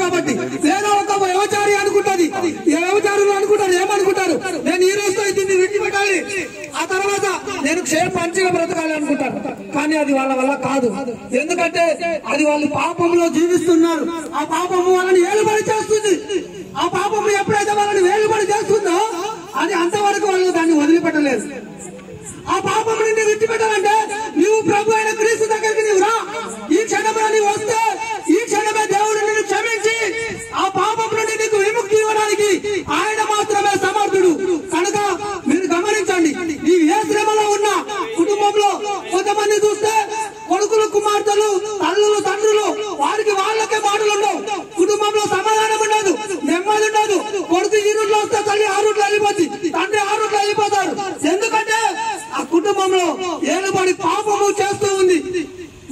కాబట్టి లేదా ఒక వ్యవచారి అనుకుంటది, వ్యవచారులు అనుకుంటారు ఏమనుకుంటారు, నేను ఈ రోజుతో దీన్ని విడిచిపెట్టాలి, ఆ తర్వాత నేను క్షేమ మంచిగా బ్రతకాలి అనుకుంటారు. కానీ అది వాళ్ళ వల్ల కాదు. ఎందుకంటే అది వాళ్ళు పాపంలో జీవిస్తున్నారు. ఆ పాపము వాళ్ళని ఏలుబడి చేస్తుంది. ఆ పాపము ఎప్పుడైతే వాళ్ళని వేలుబడి చేస్తుందో అది అంతవరకు వాళ్ళు దాన్ని వదిలిపెట్టలేదు. ఆ పాపం నుండి విడిచిపెట్టాలంటే నువ్వు ప్రభు అయిన క్రీస్తు దగ్గరికి నువ్వు రా. ఈ క్షణంలో నీవు వస్తే ఈ క్షణమే దేవుడు నిన్ను క్షమించి ఆ పాపం నుండి నీకు విముక్తి ఇవ్వడానికి ఆయన మాత్రమే సమర్థుడు. కనుక మీరు గమనించండి, నీవు ఏ శ్రమలో ఉన్నా కుటుంబంలో కొంతమంది చూస్తే కొడుకులు కుమార్తెలు తల్లులు తండ్రులు వారికి వాళ్ళకే మాటలు ఉండవు, కుటుంబంలో సమాధానం ఉండదు, నెమ్మది ఉండదు. కొడుకు ఈ రూట్లో వస్తే తల్లి ఆ రూట్లో వెళ్ళిపోద్ది, తండ్రి ఆ రూట్లో వెళ్ళిపోతారు. ఎందుకంటే ఆ కుటుంబంలో ఏలుబడి పాపము చేస్తూ ఉంది.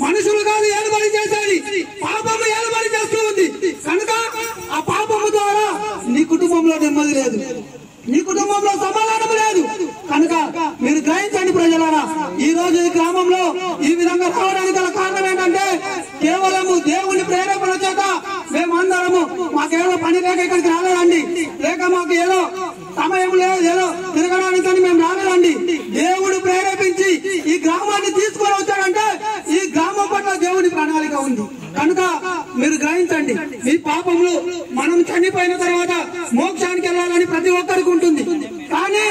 మనుషులు కాదు ఏలుబడి చేసేది, పాపము ఏలుబడి చేస్తూ ఉంది. కనుక ఆ పాపము ద్వారా నీ కుటుంబంలో నెమ్మది లేదు, నీ కుటుంబంలో సమాధానం లేదు. కనుక మీరు గ్రహించండి ప్రజలారా, ఈ రోజు ఈ గ్రామంలో ఈ విధంగా రావడానికి గల కారణం ఏంటంటే కేవలము దేవుని ప్రేరేపణ చేత మేమందరము మాకేదో పని లేక ఇక్కడికి రాలేదండి, లేక మాకు ఏదో సమయం లేదు, ఏదో తిరగడానికి మేము రాలేదండి. దేవుడు ప్రేరేపించి ఈ గ్రామాన్ని తీసుకొని వచ్చాడంటే ఈ గ్రామం పట్ల దేవుని ప్రణాళిక ఉంది. కనుక మీరు గ్రహించండి, ఈ పాపములు మనం చనిపోయిన తర్వాత మోక్షానికి వెళ్ళాలని ప్రతి ఒక్కరికి ఉంటుంది. కానీ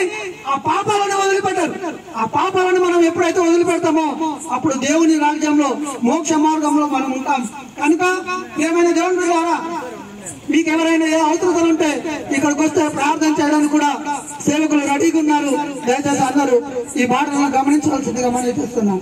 ఆ పాపాలను వదిలిపెట్టారు. ఆ పాపాలను మనం ఎప్పుడైతే వదిలిపెడతామో అప్పుడు దేవుని రాజ్యంలో మోక్ష మార్గంలో మనం ఉంటాం. కనుక ఏమైనా దేవుని ద్వారా మీకు ఎవరైనా ఏ అవసరాలు ఉంటే ఇక్కడికి వస్తే ప్రార్థన చేయడానికి కూడా సేవకులు రెడీగా ఉన్నారు. దయచేసి అందరూ ఈ మాటలను గమనించవలసిందిగా మనం చేస్తున్నాం.